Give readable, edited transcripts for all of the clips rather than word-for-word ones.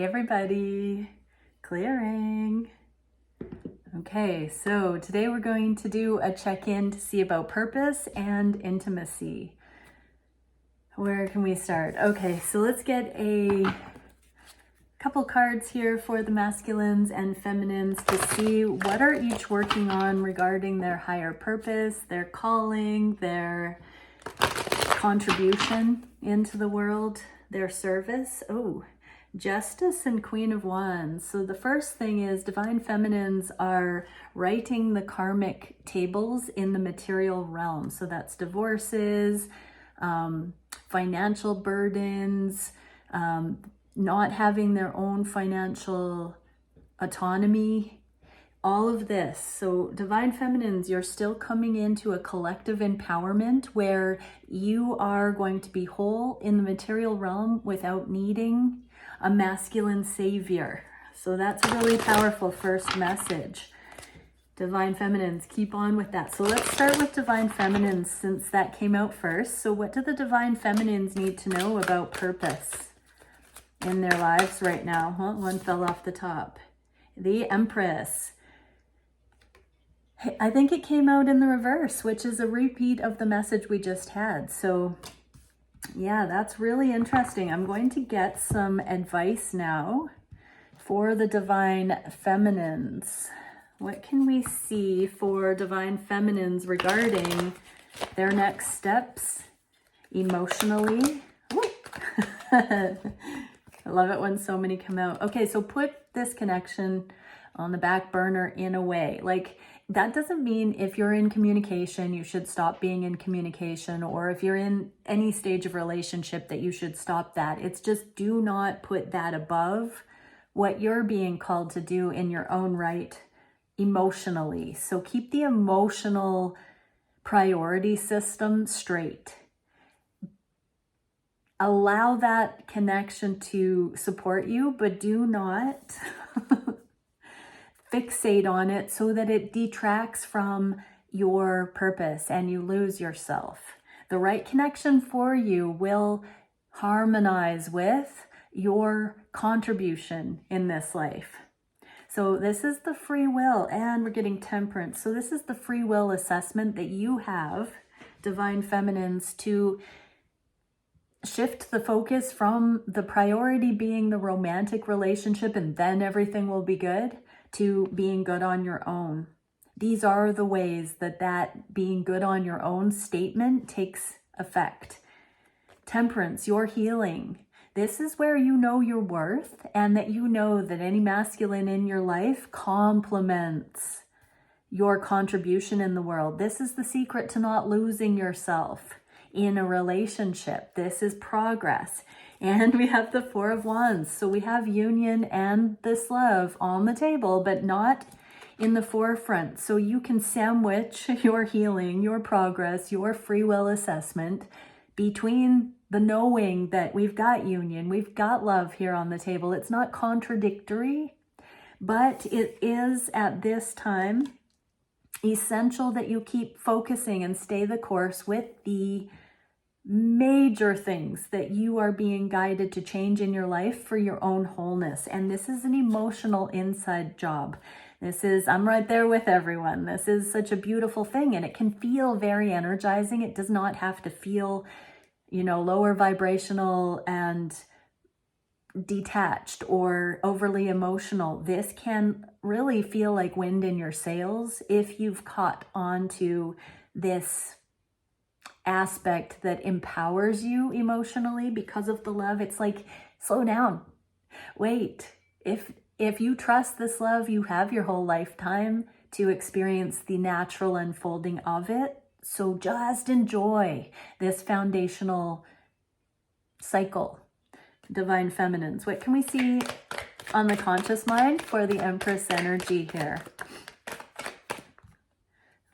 Hey everybody, clearing. Okay, so today we're going to do a check-in to see about purpose and intimacy. Where can we start? Okay, so let's get a couple cards here for the masculines and feminines to see what are each working on regarding their higher purpose, their calling, their contribution into the world, their service. Oh, Justice and Queen of Wands. So the first thing is divine feminines are writing the karmic tables in the material realm. So that's divorces, financial burdens, not having their own financial autonomy, all of this. So divine feminines, you're still coming into a collective empowerment where you are going to be whole in the material realm without needing a masculine savior. So that's a really powerful first message. Divine feminines, keep on with that. So let's start with divine feminines since that came out first. So what do the divine feminines need to know about purpose in their lives right now? Well, one fell off the top. The Empress. I think it came out in the reverse, which is a repeat of the message we just had. So yeah, that's really interesting. I'm going to get some advice now for the divine feminines. What can we see for divine feminines regarding their next steps emotionally? I love it when so many come out. Okay, so put this connection on the back burner in a way. Like, that doesn't mean if you're in communication, you should stop being in communication, or if you're in any stage of relationship that you should stop that. It's just do not put that above what you're being called to do in your own right emotionally. So keep the emotional priority system straight. Allow that connection to support you, but do not fixate on it so that it detracts from your purpose and you lose yourself. The right connection for you will harmonize with your contribution in this life. So this is the free will, and we're getting temperance. So this is the free will assessment that you have, divine feminines, to shift the focus from the priority being the romantic relationship and then everything will be good, to being good on your own. These are the ways that being good on your own statement takes effect. Temperance, your healing. This is where you know your worth and that you know that any masculine in your life complements your contribution in the world. This is the secret to not losing yourself in a relationship. This is progress. And we have the Four of Wands. So we have union and this love on the table, but not in the forefront. So you can sandwich your healing, your progress, your free will assessment between the knowing that we've got union, we've got love here on the table. It's not contradictory, but it is at this time essential that you keep focusing and stay the course with the major things that you are being guided to change in your life for your own wholeness. And this is an emotional inside job. This is, I'm right there with everyone. This is such a beautiful thing, and it can feel very energizing. It does not have to feel, lower vibrational and detached or overly emotional. This can really feel like wind in your sails if you've caught on to this aspect that empowers you emotionally because of the love. It's like, slow down, wait. If you trust this love, you have your whole lifetime to experience the natural unfolding of it. So just enjoy this foundational cycle. Divine feminines, what can we see on the conscious mind for the Empress energy here?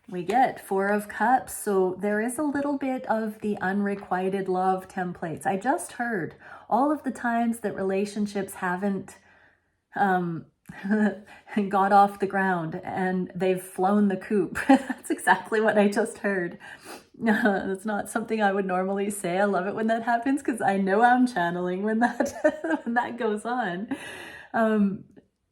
We get Four of Cups. So there is a little bit of the unrequited love templates. I just heard all of the times that relationships haven't got off the ground and they've flown the coop. That's exactly what I just heard. It's not something I would normally say. I love it when that happens because I know I'm channeling when that when that goes on.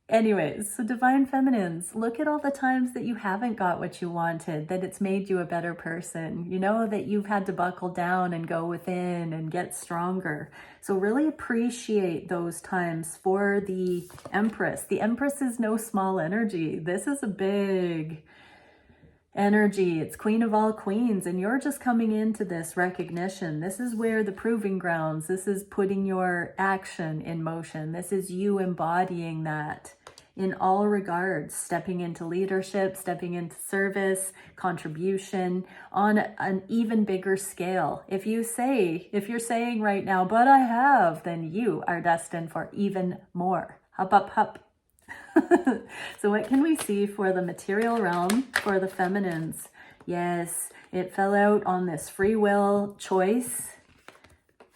Anyways, so divine feminines, look at all the times that you haven't got what you wanted, that it's made you a better person. You know that you've had to buckle down and go within and get stronger. So really appreciate those times for the Empress. The Empress is no small energy. This is a big energy. It's Queen of all queens, and you're just coming into this recognition. This is where the proving grounds, this is putting your action in motion. This is you embodying that in all regards, stepping into leadership, stepping into service, contribution on an even bigger scale. If you're saying right now, but I have, then you are destined for even more. Up, up, up. So what can we see for the material realm for the feminines? Yes, it fell out on this free will choice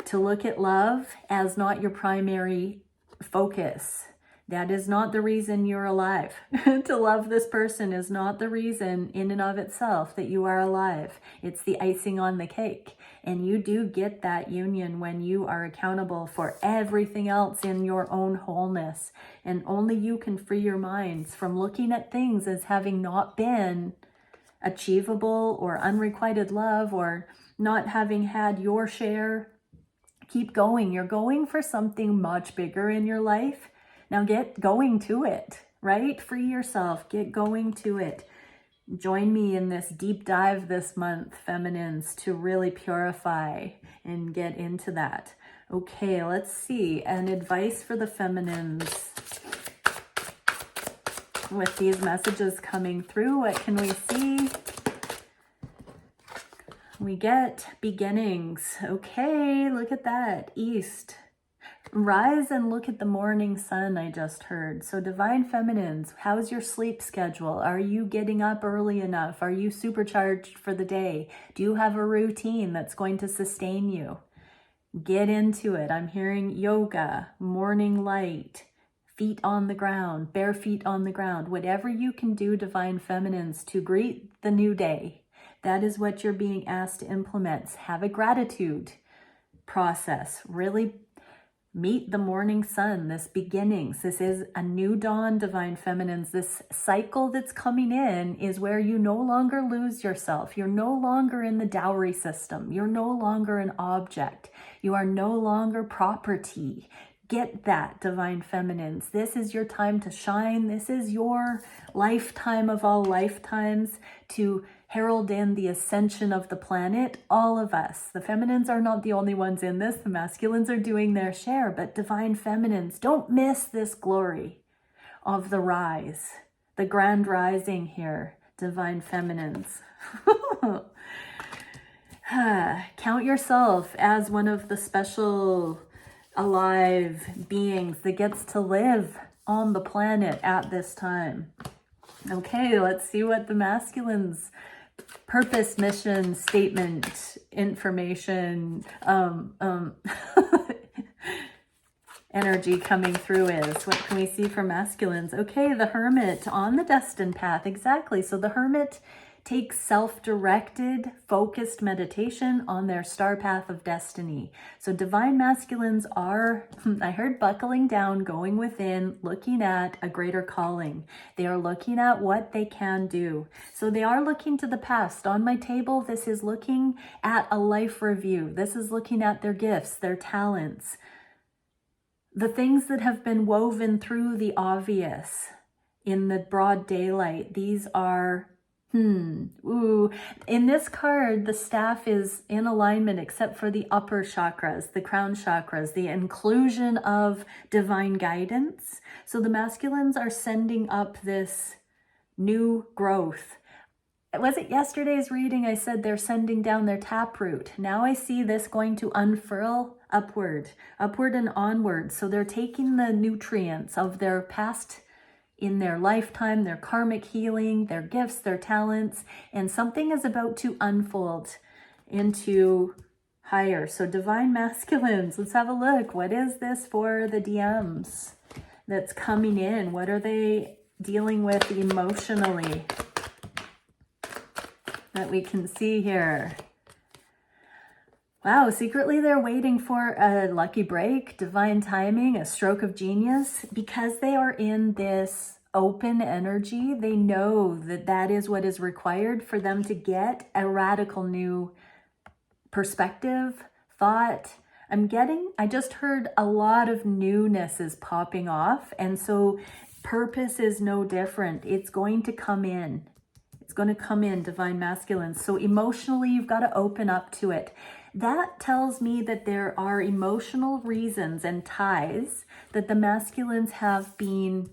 to look at love as not your primary focus. That is not the reason you're alive. To love this person is not the reason in and of itself that you are alive. It's the icing on the cake. And you do get that union when you are accountable for everything else in your own wholeness. And only you can free your minds from looking at things as having not been achievable or unrequited love or not having had your share. Keep going. You're going for something much bigger in your life. Now get going to it, right? Free yourself. Get going to it. Join me in this deep dive this month, feminines, to really purify and get into that. Okay, let's see. An advice for the feminines. With these messages coming through, what can we see? We get beginnings. Okay, look at that. East. Rise and look at the morning sun, I just heard. So divine feminines, how's your sleep schedule? Are you getting up early enough? Are you supercharged for the day? Do you have a routine that's going to sustain you? Get into it. I'm hearing yoga, morning light, feet on the ground, bare feet on the ground. Whatever you can do, divine feminines, to greet the new day. That is what you're being asked to implement. Have a gratitude process. Really meet the morning sun, this beginnings. This is a new dawn, divine feminines. This cycle that's coming in is where you no longer lose yourself. You're no longer in the dowry system. You're no longer an object. You are no longer property. Get that, divine feminines. This is your time to shine. This is your lifetime of all lifetimes to herald in the ascension of the planet. All of us. The feminines are not the only ones in this. The masculines are doing their share. But divine feminines, don't miss this glory of the rise. The grand rising here, divine feminines. Count yourself as one of the special alive beings that gets to live on the planet at this time. Okay, let's see what the masculines' purpose, mission, statement, information, energy coming through is. What can we see for masculines? Okay, the Hermit on the destined path. Exactly. So the Hermit takes self-directed, focused meditation on their star path of destiny. So divine masculines are, I heard, buckling down, going within, looking at a greater calling. They are looking at what they can do. So they are looking to the past. On my table, this is looking at a life review. This is looking at their gifts, their talents, the things that have been woven through the obvious in the broad daylight. These are in this card, the staff is in alignment except for the upper chakras, the crown chakras, the inclusion of divine guidance. So the masculines are sending up this new growth. Was it yesterday's reading? I said they're sending down their taproot. Now I see this going to unfurl upward and onward. So they're taking the nutrients of their past in their lifetime, their karmic healing, their gifts, their talents, and something is about to unfold into higher. So divine masculines, let's have a look. What is this for the DMs that's coming in? What are they dealing with emotionally that we can see here? Wow, secretly they're waiting for a lucky break, divine timing, a stroke of genius. Because they are in this open energy, they know that that is what is required for them to get a radical new perspective, thought. I just heard a lot of newness is popping off. And so purpose is no different. It's going to come in. It's going to come in, divine masculine. So emotionally, you've got to open up to it. That tells me that there are emotional reasons and ties that the masculines have been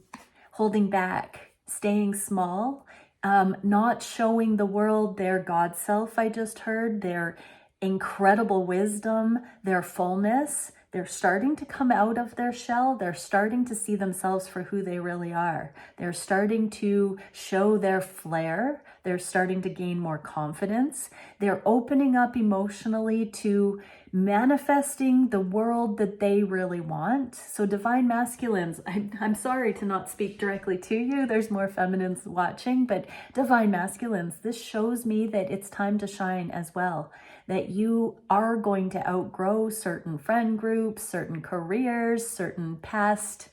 holding back, staying small, not showing the world their God self, I just heard, their incredible wisdom, their fullness. They're starting to come out of their shell. They're starting to see themselves for who they really are. They're starting to show their flair. They're starting to gain more confidence. They're opening up emotionally to manifesting the world that they really want. So divine masculines, I'm sorry to not speak directly to you. There's more feminines watching, but divine masculines, this shows me that it's time to shine as well. That you are going to outgrow certain friend groups, certain careers, certain past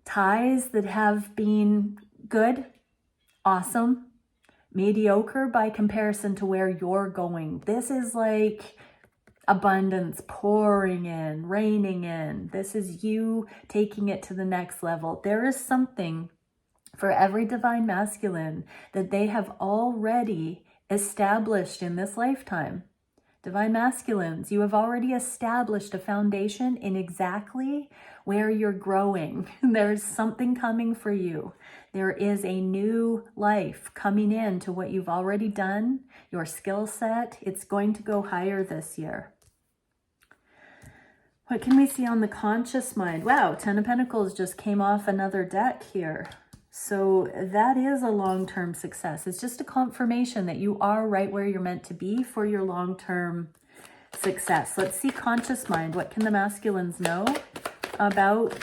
ties that have been good, awesome, mediocre by comparison to where you're going. This is like abundance pouring in, raining in. This is you taking it to the next level. There is something for every divine masculine that they have already established in this lifetime. Divine masculines, you have already established a foundation in exactly where you're growing. There's something coming for you. There is a new life coming in to what you've already done, your skill set. It's going to go higher this year. What can we see on the conscious mind? Wow, Ten of Pentacles just came off another deck here. So that is a long-term success. It's just a confirmation that you are right where you're meant to be for your long-term success. Let's see conscious mind. What can the masculines know about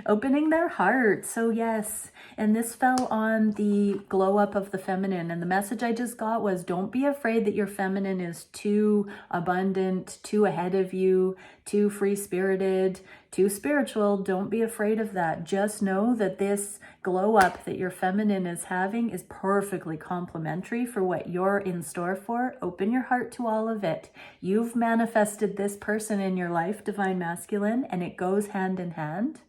opening their heart? So yes, and this fell on the glow up of the feminine. And the message I just got was, don't be afraid that your feminine is too abundant, too ahead of you, too free-spirited, too spiritual. Don't be afraid of that. Just know that this glow up that your feminine is having is perfectly complementary for what you're in store for. Open your heart to all of it. You've manifested this person in your life, divine masculine, and it goes hand in hand.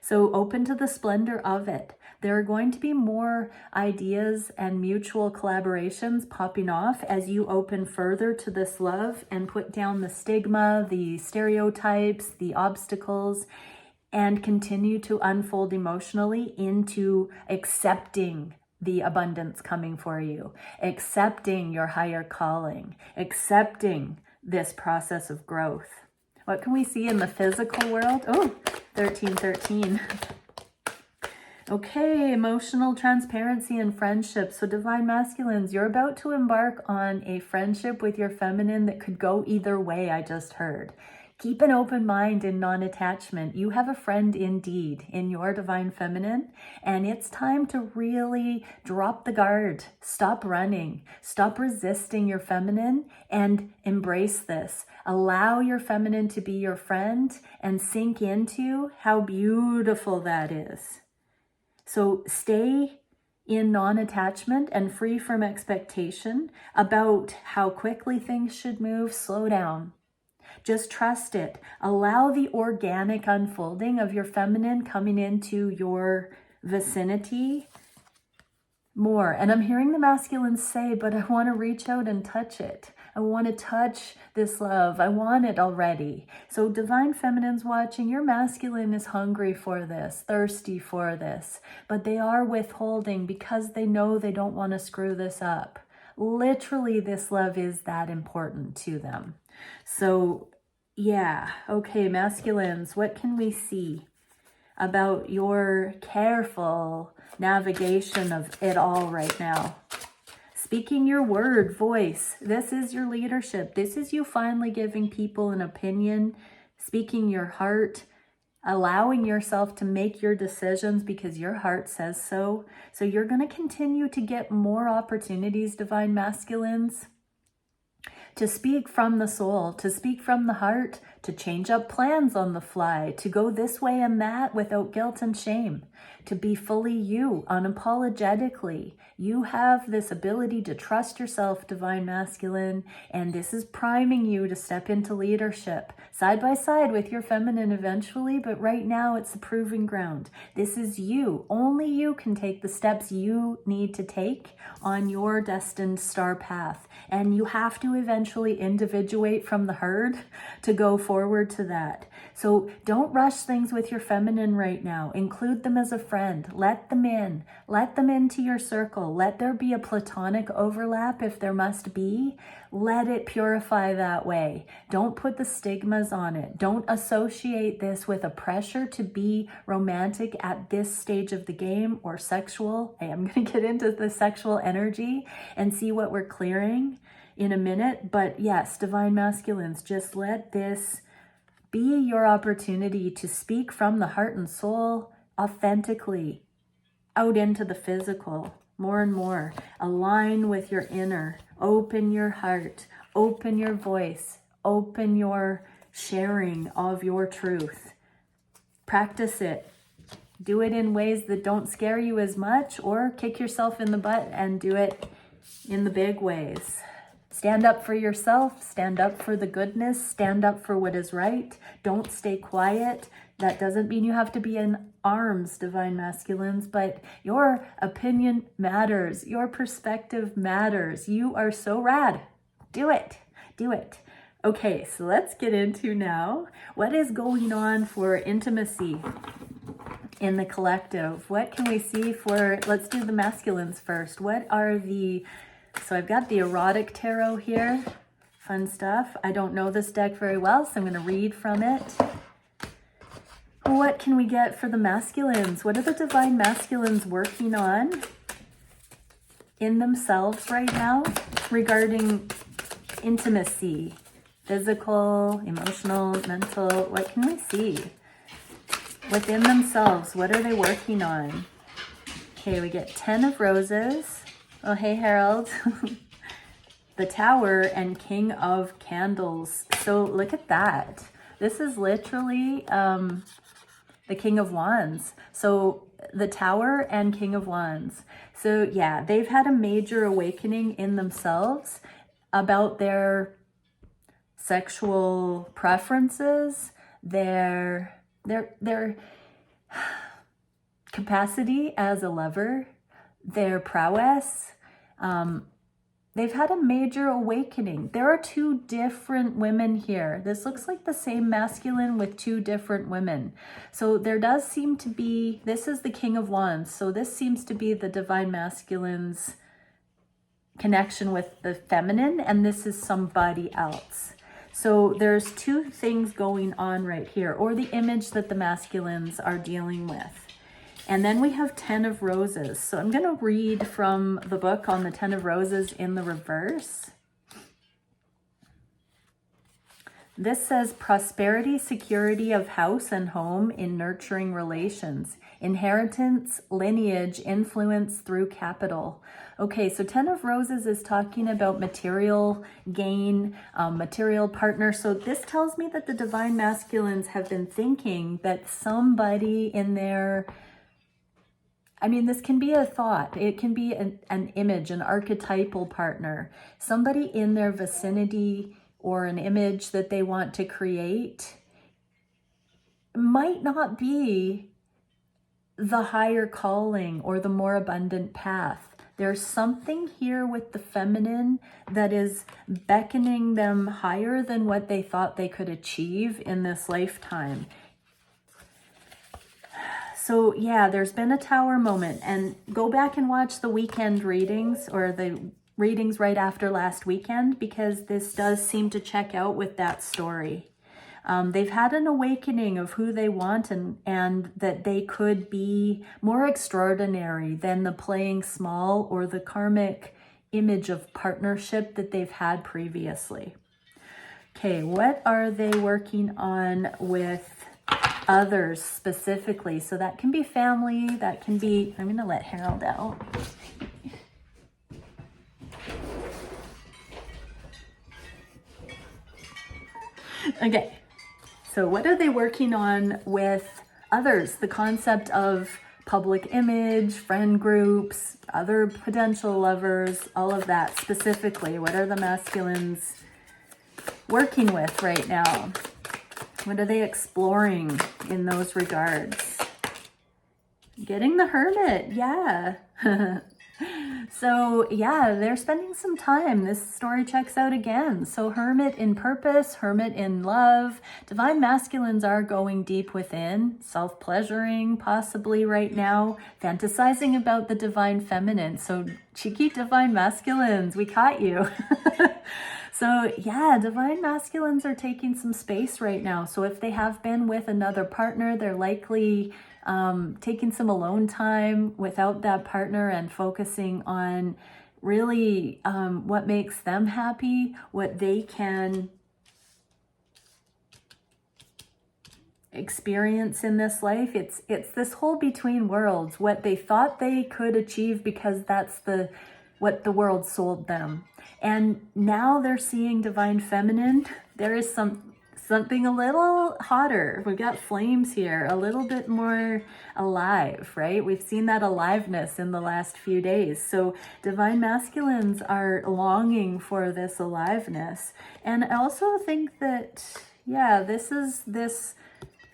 So open to the splendor of it. There are going to be more ideas and mutual collaborations popping off as you open further to this love and put down the stigma, the stereotypes, the obstacles, and continue to unfold emotionally into accepting the abundance coming for you, accepting your higher calling, accepting this process of growth. What can we see in the physical world? Oh, 1313. Okay, emotional transparency and friendship. So divine masculines, you're about to embark on a friendship with your feminine that could go either way, I just heard. Keep an open mind in non-attachment. You have a friend indeed in your divine feminine, and it's time to really drop the guard. Stop running. Stop resisting your feminine and embrace this. Allow your feminine to be your friend and sink into how beautiful that is. So stay in non-attachment and free from expectation about how quickly things should move. Slow down. Just trust it. Allow the organic unfolding of your feminine coming into your vicinity more. And I'm hearing the masculines say, but I want to reach out and touch it. I want to touch this love. I want it already. So divine feminines watching, your masculine is hungry for this, thirsty for this, but they are withholding because they know they don't want to screw this up. Literally, this love is that important to them. So yeah, okay, masculines, what can we see about your careful navigation of it all right now? Speaking your word, voice. This is your leadership. This is you finally giving people an opinion, speaking your heart, allowing yourself to make your decisions because your heart says so. So you're going to continue to get more opportunities, divine masculines. to speak from the soul, to speak from the heart, to change up plans on the fly, to go this way and that without guilt and shame, to be fully you, unapologetically. You have this ability to trust yourself, Divine Masculine, and this is priming you to step into leadership, side by side with your feminine eventually, but right now it's the proving ground. This is you. Only you can take the steps you need to take on your destined star path, and you have to eventually individuate from the herd to go forward to that. So don't rush things with your feminine right now. Include them as a friend. Let them in. Let them into your circle. Let there be a platonic overlap if there must be. Let it purify that way. Don't put the stigmas on it. Don't associate this with a pressure to be romantic at this stage of the game or sexual. Hey, I'm going to get into the sexual energy and see what we're clearing in a minute. But yes, Divine Masculines, just let this be your opportunity to speak from the heart and soul authentically out into the physical. More and more. Align with your inner. Open your heart. Open your voice. Open your sharing of your truth. Practice it. Do it in ways that don't scare you as much, or kick yourself in the butt and do it in the big ways. Stand up for yourself. Stand up for the goodness. Stand up for what is right. Don't stay quiet. That doesn't mean you have to be in arms, Divine Masculines, but your opinion matters. Your perspective matters. You are so rad. Do it. Do it. Okay, so let's get into now what is going on for intimacy in the collective. What can we see for, let's do the masculines first. What are the, so I've got the Erotic Tarot here. Fun stuff. I don't know this deck very well, so I'm going to read from it. What can we get for the masculines? What are the Divine Masculines working on in themselves right now regarding intimacy? Physical, emotional, mental. What can we see within themselves? What are they working on? Okay, we get 10 of Roses. Oh, hey, Harold. The Tower and King of Candles. So look at that. This is literally the King of Wands. So the Tower and King of Wands. So yeah, they've had a major awakening in themselves about their sexual preferences, their capacity as a lover, their prowess. They've had a major awakening. There are two different women here. This looks like the same masculine with two different women. So there does seem to be, this is the King of Wands. So this seems to be the Divine Masculine's connection with the feminine, and this is somebody else. So there's two things going on right here, or the image that the masculines are dealing with. And then we have 10 of Roses. So I'm going to read from the book on the 10 of Roses in the reverse. This says prosperity, security of house and home in nurturing relations, inheritance, lineage, influence through capital. Okay, so 10 of Roses is talking about material gain, material partner. So this tells me that the Divine Masculines have been thinking that somebody in their, I mean, this can be a thought. It can be an image, an archetypal partner, somebody in their vicinity or an image that they want to create might not be the higher calling or the more abundant path. There's something here with the feminine that is beckoning them higher than what they thought they could achieve in this lifetime. So yeah, there's been a Tower moment, and go back and watch the weekend readings or the readings right after last weekend, because this does seem to check out with that story. They've had an awakening of who they want and that they could be more extraordinary than the playing small or the karmic image of partnership that they've had previously. Okay, what are they working on with others specifically? So that can be family, that can be, I'm going to let Harold out. Okay, so what are they working on with others? The concept of public image, friend groups, other potential lovers, all of that. Specifically, what are the masculines working with right now? What are they exploring in those regards? Getting the Hermit, yeah. So yeah, they're spending some time. This story checks out again. So Hermit in purpose, Hermit in love. Divine masculines are going deep within, self-pleasuring possibly right now, fantasizing about the divine feminine. So cheeky divine masculines, we caught you. So yeah, divine masculines are taking some space right now. So if they have been with another partner, they're likely taking some alone time without that partner and focusing on really what makes them happy, what they can experience in this life. It's this whole between worlds, what they thought they could achieve because that's what the world sold them. And now they're seeing divine feminine. There is something a little hotter. We've got flames here, a little bit more alive, right? We've seen that aliveness in the last few days. So divine masculines are longing for this aliveness. And I also think that, yeah, this is this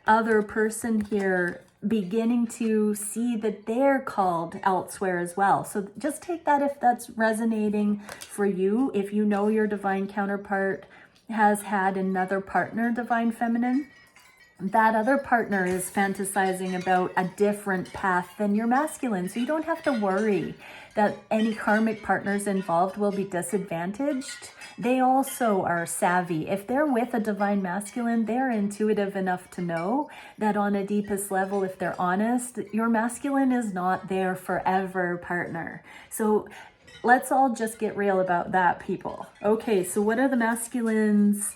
other person here beginning to see that they're called elsewhere as well. So just take that if that's resonating for you. If you know your divine counterpart has had another partner, divine feminine, that other partner is fantasizing about a different path than your masculine. So you don't have to worry that any karmic partners involved will be disadvantaged. They also are savvy. If they're with a divine masculine, they're intuitive enough to know that on a deepest level, if they're honest, your masculine is not their forever partner. So let's all just get real about that, people. Okay, so what are the masculines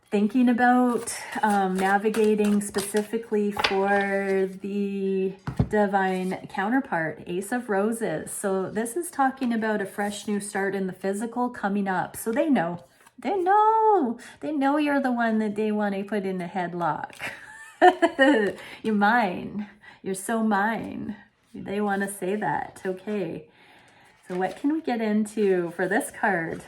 thinking about navigating specifically for the divine counterpart? Ace of Roses. So this is talking about a fresh new start in the physical coming up. So they know you're the one that they want to put in a headlock. You're mine. You're so mine. They want to say that. Okay. So what can we get into for this card?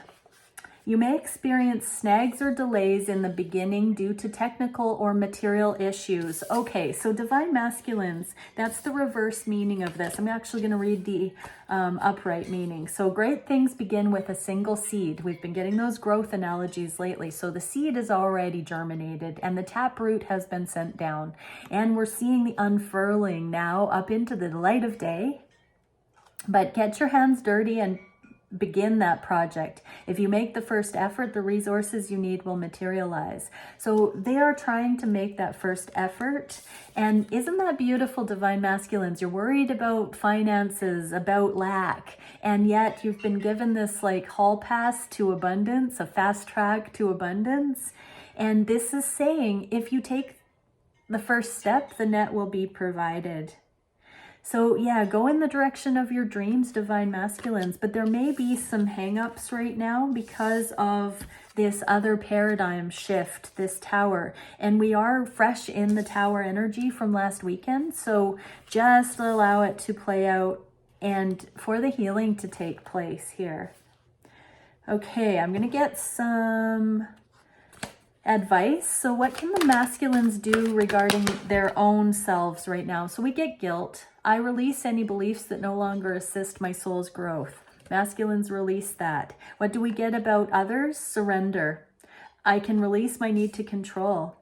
You may experience snags or delays in the beginning due to technical or material issues. Okay, so divine masculines, that's the reverse meaning of this. I'm actually going to read the upright meaning. So great things begin with a single seed. We've been getting those growth analogies lately. So the seed is already germinated and the taproot has been sent down. And we're seeing the unfurling now up into the light of day. But get your hands dirty and begin that project. If you make the first effort, the resources you need will materialize. So they are trying to make that first effort. And isn't that beautiful, divine masculines? You're worried about finances, about lack, and yet you've been given this like hall pass to abundance, a fast track to abundance. And this is saying if you take the first step, the net will be provided. So yeah, go in the direction of your dreams, divine masculines, but there may be some hang-ups right now because of this other paradigm shift, this tower. And we are fresh in the tower energy from last weekend. So just allow it to play out and for the healing to take place here. Okay, I'm going to get some advice. So what can the masculines do regarding their own selves right now? So we get guilt. I release any beliefs that no longer assist my soul's growth. Masculines release that. What do we get about others? Surrender. I can release my need to control.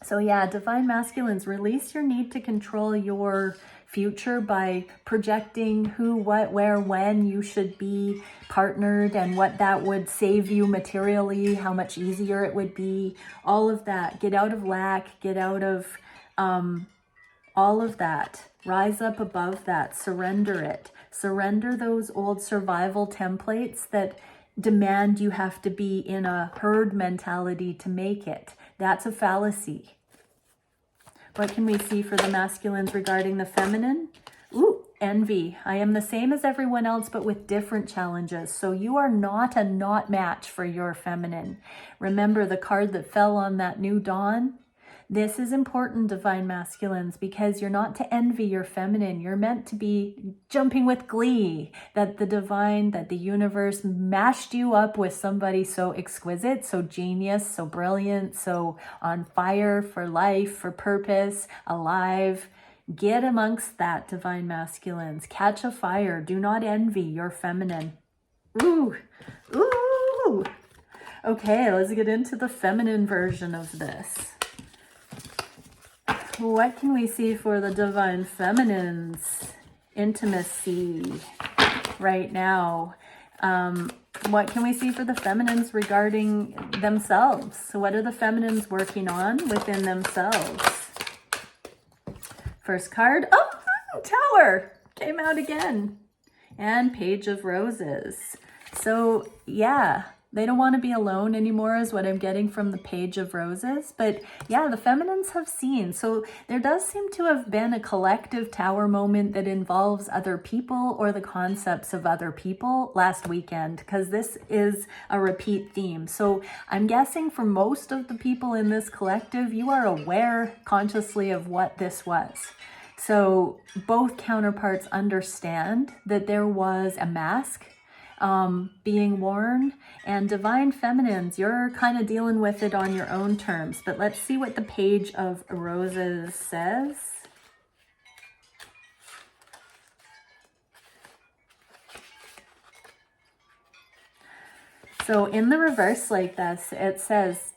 So yeah, divine masculines, release your need to control your future by projecting who, what, where, when you should be partnered and what that would save you materially, how much easier it would be, all of that. Get out of lack, get out of all of that. Rise up above that, surrender it. Surrender those old survival templates that demand you have to be in a herd mentality to make it. That's a fallacy. What can we see for the masculines regarding the feminine? Ooh, envy. I am the same as everyone else, but with different challenges. So you are not a not match for your feminine. Remember the card that fell on that new dawn? This is important, divine masculines, because you're not to envy your feminine. You're meant to be jumping with glee that the divine, that the universe mashed you up with somebody so exquisite, so genius, so brilliant, so on fire for life, for purpose, alive. Get amongst that, divine masculines. Catch a fire. Do not envy your feminine. Ooh, ooh. Okay, let's get into the feminine version of this. What can we see for the divine feminines? Intimacy right now. What can we see for the feminines regarding themselves? So what are the feminines working on within themselves? First card, oh, Tower came out again. And Page of Roses. So yeah, they don't want to be alone anymore is what I'm getting from the Page of Roses. But yeah, the feminines have seen. So there does seem to have been a collective Tower moment that involves other people or the concepts of other people last weekend, because this is a repeat theme. So I'm guessing for most of the people in this collective, you are aware consciously of what this was. So both counterparts understand that there was a mask being worn, and divine feminines, you're kind of dealing with it on your own terms. But let's see what the Page of Roses says. So in the reverse like this, it says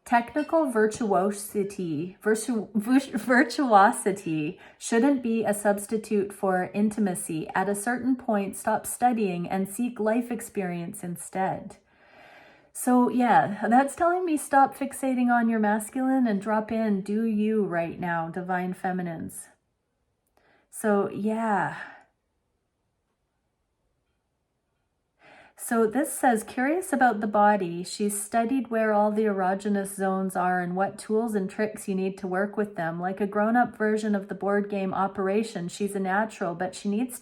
technical virtuosity shouldn't be a substitute for intimacy. At a certain point, stop studying and seek life experience instead. So yeah, that's telling me stop fixating on your masculine and drop in, do you right now, divine feminines. So yeah. So this says, curious about the body, she's studied where all the erogenous zones are and what tools and tricks you need to work with them. Like a grown-up version of the board game Operation, she's a natural, but she needs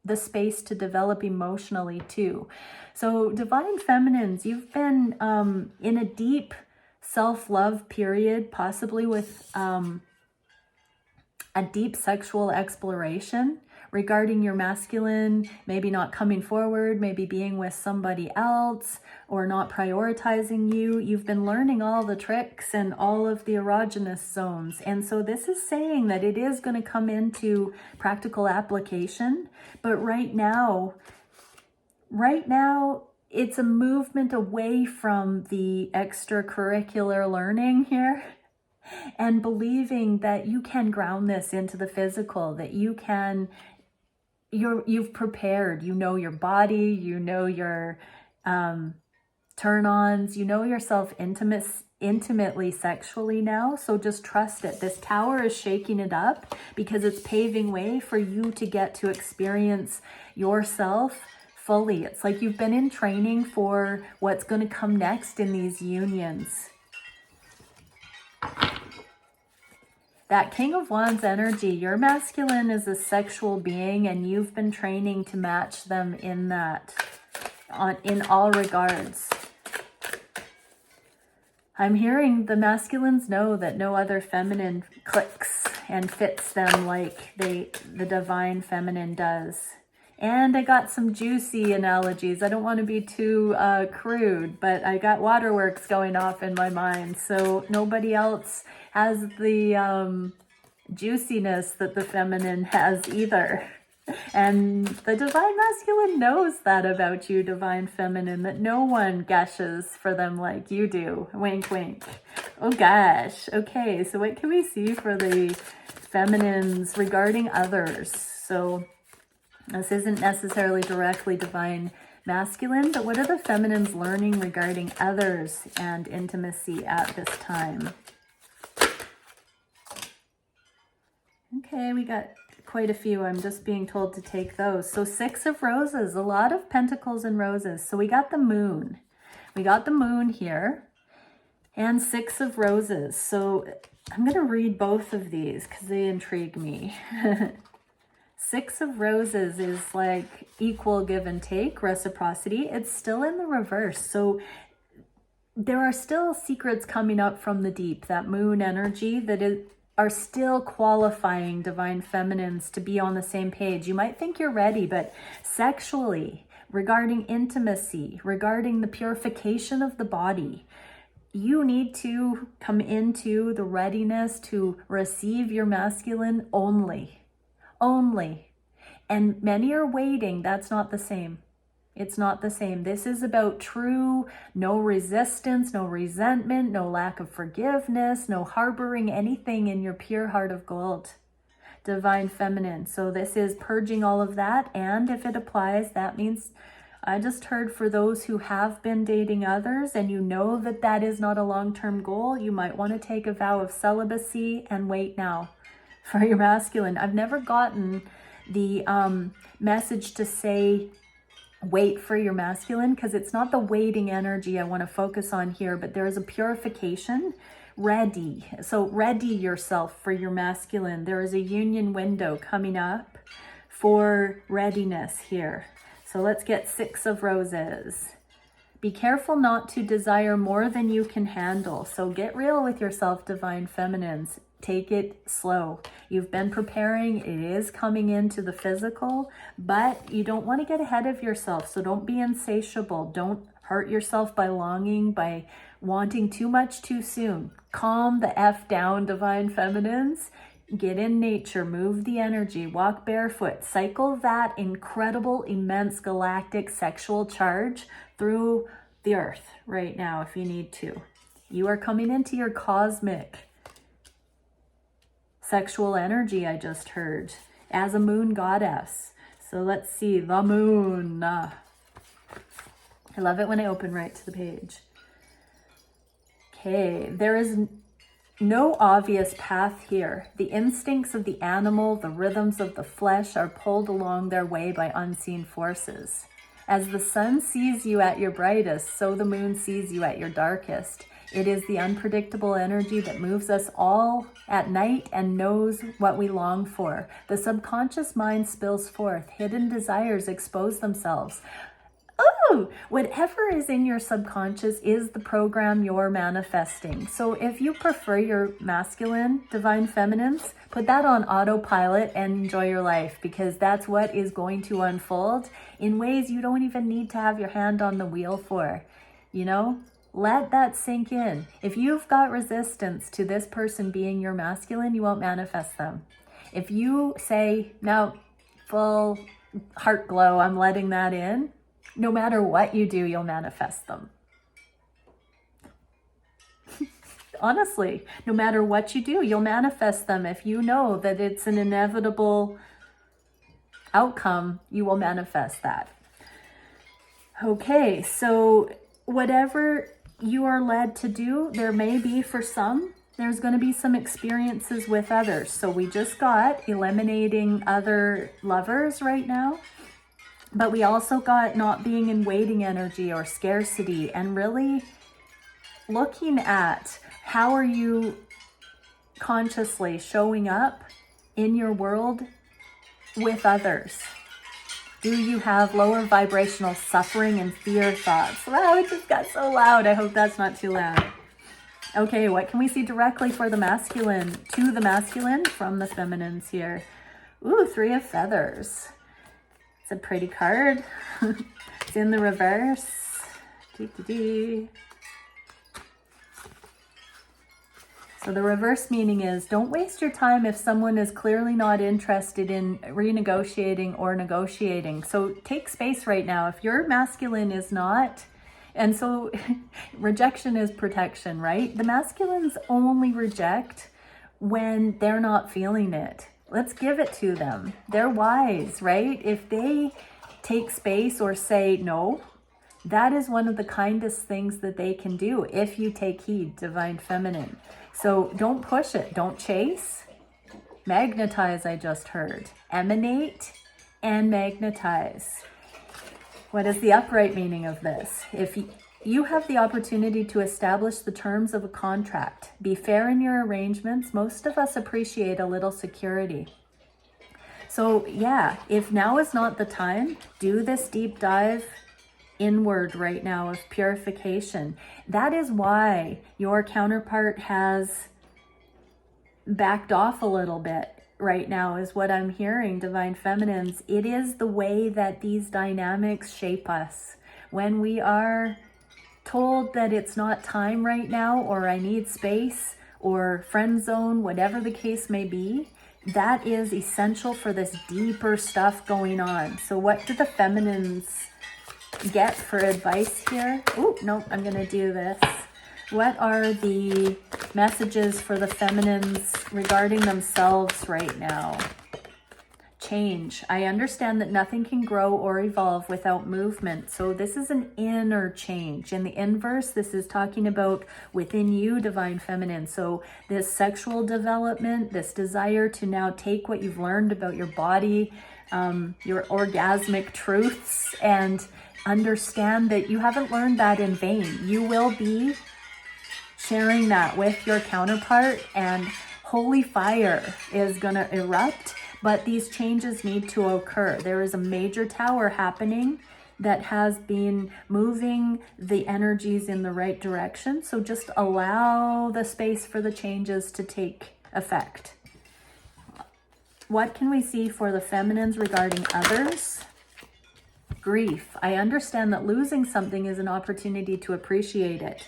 the space to develop emotionally too. So divine feminines, you've been in a deep self-love period, possibly with a deep sexual exploration regarding your masculine, maybe not coming forward, maybe being with somebody else, or not prioritizing you. You've been learning all the tricks and all of the erogenous zones. And so this is saying that it is going to come into practical application. But right now, it's a movement away from the extracurricular learning here, and believing that you can ground this into the physical, that you've prepared, you know your body, you know your turn-ons, you know yourself intimately sexually now. So just trust it. This Tower is shaking it up because it's paving way for you to get to experience yourself fully. It's like you've been in training for what's going to come next in these unions. That King of Wands energy, your masculine is a sexual being, and you've been training to match them in that, in all regards. I'm hearing the masculines know that no other feminine clicks and fits them like the divine feminine does. And I got some juicy analogies. I don't want to be too crude, but I got waterworks going off in my mind. So nobody else has the juiciness that the feminine has either. And the divine masculine knows that about you, divine feminine, that no one gushes for them like you do. Wink, wink. Oh gosh. Okay, so what can we see for the feminines regarding others? So this isn't necessarily directly divine masculine, but what are the feminines learning regarding others and intimacy at this time? Okay, we got quite a few. I'm just being told to take those. So 6 of Roses, a lot of pentacles and roses. So we got the moon. We got the moon here and 6 of Roses. So I'm going to read both of these because they intrigue me. Six of Roses is like equal give and take, reciprocity. It's still in the reverse. So there are still secrets coming up from the deep, that moon energy that are still qualifying divine feminines to be on the same page. You might think you're ready, but sexually, regarding intimacy, regarding the purification of the body, you need to come into the readiness to receive your masculine only. And many are waiting. That's not the same. It's not the same. This is about true, no resistance, no resentment, no lack of forgiveness, no harboring anything in your pure heart of gold. Divine feminine. So this is purging all of that. And if it applies, that means I just heard for those who have been dating others and you know that that is not a long-term goal, you might want to take a vow of celibacy and wait now for your masculine. I've never gotten the message to say wait for your masculine, because it's not the waiting energy I want to focus on here, but there is a purification. Ready. So ready yourself for your masculine. There is a union window coming up for readiness here. So let's get Six of Roses. Be careful not to desire more than you can handle. So get real with yourself, divine feminines. Take it slow. You've been preparing. It is coming into the physical, but you don't want to get ahead of yourself. So don't be insatiable. Don't hurt yourself by longing, by wanting too much too soon. Calm the F down, divine feminines. Get in nature, move the energy, walk barefoot, cycle that incredible, immense galactic sexual charge through the earth right now if you need to. You are coming into your cosmic sexual energy, I just heard, as a moon goddess. So let's see, the moon. I love it when I open right to the page. Okay, there is no obvious path here. The instincts of the animal, the rhythms of the flesh are pulled along their way by unseen forces. As the sun sees you at your brightest, so the moon sees you at your darkest. It is the unpredictable energy that moves us all at night and knows what we long for. The subconscious mind spills forth. Hidden desires expose themselves. Oh, whatever is in your subconscious is the program you're manifesting. So if you prefer your masculine, divine feminines, put that on autopilot and enjoy your life, because that's what is going to unfold in ways you don't even need to have your hand on the wheel for. You know, let that sink in. If you've got resistance to this person being your masculine, you won't manifest them. If you say, no, full heart glow, I'm letting that in, no matter what you do, you'll manifest them. Honestly, no matter what you do, you'll manifest them. If you know that it's an inevitable outcome, you will manifest that. Okay, so whatever you are led to do, there may be for some, there's going to be some experiences with others. So we just got eliminating other lovers right now. But we also got not being in waiting energy or scarcity, and really looking at how are you consciously showing up in your world with others. Do you have lower vibrational suffering and fear thoughts? Wow, it just got so loud. I hope that's not too loud. Okay, what can we see directly for the masculine, to the masculine from the feminines here? Ooh, Three of Feathers. It's a pretty card. It's in the reverse. So the reverse meaning is, don't waste your time if someone is clearly not interested in renegotiating or negotiating. So take space right now. If your masculine is not, and so rejection is protection, right? The masculines only reject when they're not feeling it. Let's give it to them. They're wise, right? If they take space or say no, that is one of the kindest things that they can do if you take heed, divine feminine. So don't push it. Don't chase. Magnetize, I just heard. Emanate and magnetize. What is the upright meaning of this? If you have the opportunity to establish the terms of a contract, be fair in your arrangements. Most of us appreciate a little security. So yeah, if now is not the time, do this deep dive inward right now of purification. That is why your counterpart has backed off a little bit right now, is what I'm hearing, Divine Feminines. It is the way that these dynamics shape us. When we are told that it's not time right now, or I need space, or friend zone, whatever the case may be, that is essential for this deeper stuff going on. So what do the feminines get for advice here? Oh, no, I'm going to do this. What are the messages for the feminines regarding themselves right now? Change. I understand that nothing can grow or evolve without movement. So this is an inner change. In the inverse, this is talking about within you, Divine Feminine. So this sexual development, this desire to now take what you've learned about your body, your orgasmic truths, and understand that you haven't learned that in vain. You will be sharing that with your counterpart, and holy fire is going to erupt. But these changes need to occur. There is a major tower happening that has been moving the energies in the right direction. So just allow the space for the changes to take effect. What can we see for the feminines regarding others? Grief. I understand that losing something is an opportunity to appreciate it.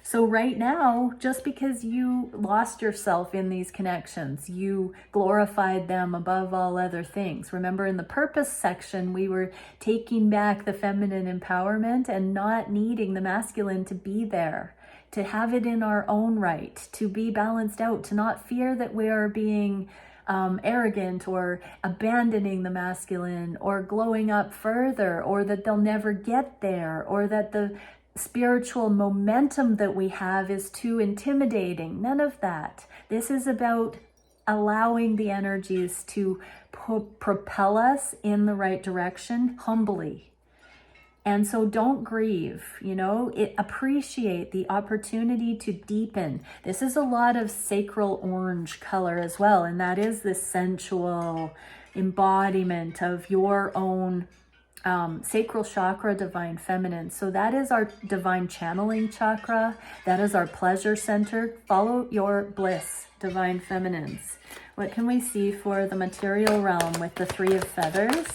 So right now, just because you lost yourself in these connections, you glorified them above all other things. Remember, in the purpose section, we were taking back the feminine empowerment and not needing the masculine to be there, to have it in our own right, to be balanced out, to not fear that we are being arrogant or abandoning the masculine or glowing up further, or that they'll never get there, or that the spiritual momentum that we have is too intimidating. None of that. This is about allowing the energies to propel us in the right direction humbly. And so don't grieve, appreciate the opportunity to deepen. This is a lot of sacral orange color as well. And that is the sensual embodiment of your own sacral chakra, Divine Feminine. So that is our divine channeling chakra. That is our pleasure center. Follow your bliss, Divine Feminines. What can we see for the material realm with the Three of Feathers?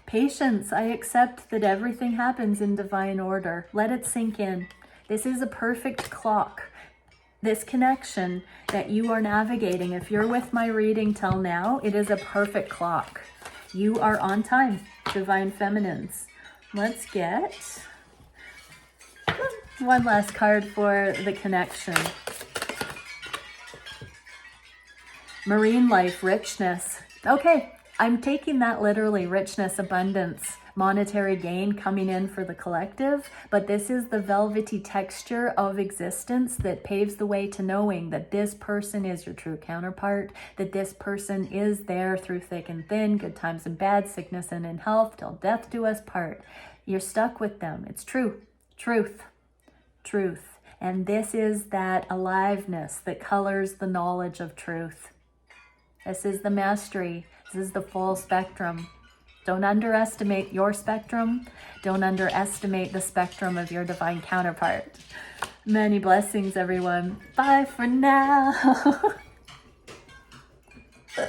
Patience. I accept that everything happens in divine order. Let it sink in. This is a perfect clock. This connection that you are navigating, if you're with my reading till now, it is a perfect clock. You are on time, Divine Feminines. Let's get one last card for the connection. Marine life, richness. Okay, I'm taking that literally, richness, abundance, monetary gain coming in for the collective, but this is the velvety texture of existence that paves the way to knowing that this person is your true counterpart, that this person is there through thick and thin, good times and bad, sickness and in health, till death do us part. You're stuck with them. It's true. Truth. And this is that aliveness that colors the knowledge of truth. This is the mastery. This is the full spectrum. Don't underestimate your spectrum. Don't underestimate the spectrum of your divine counterpart. Many blessings, everyone. Bye for now.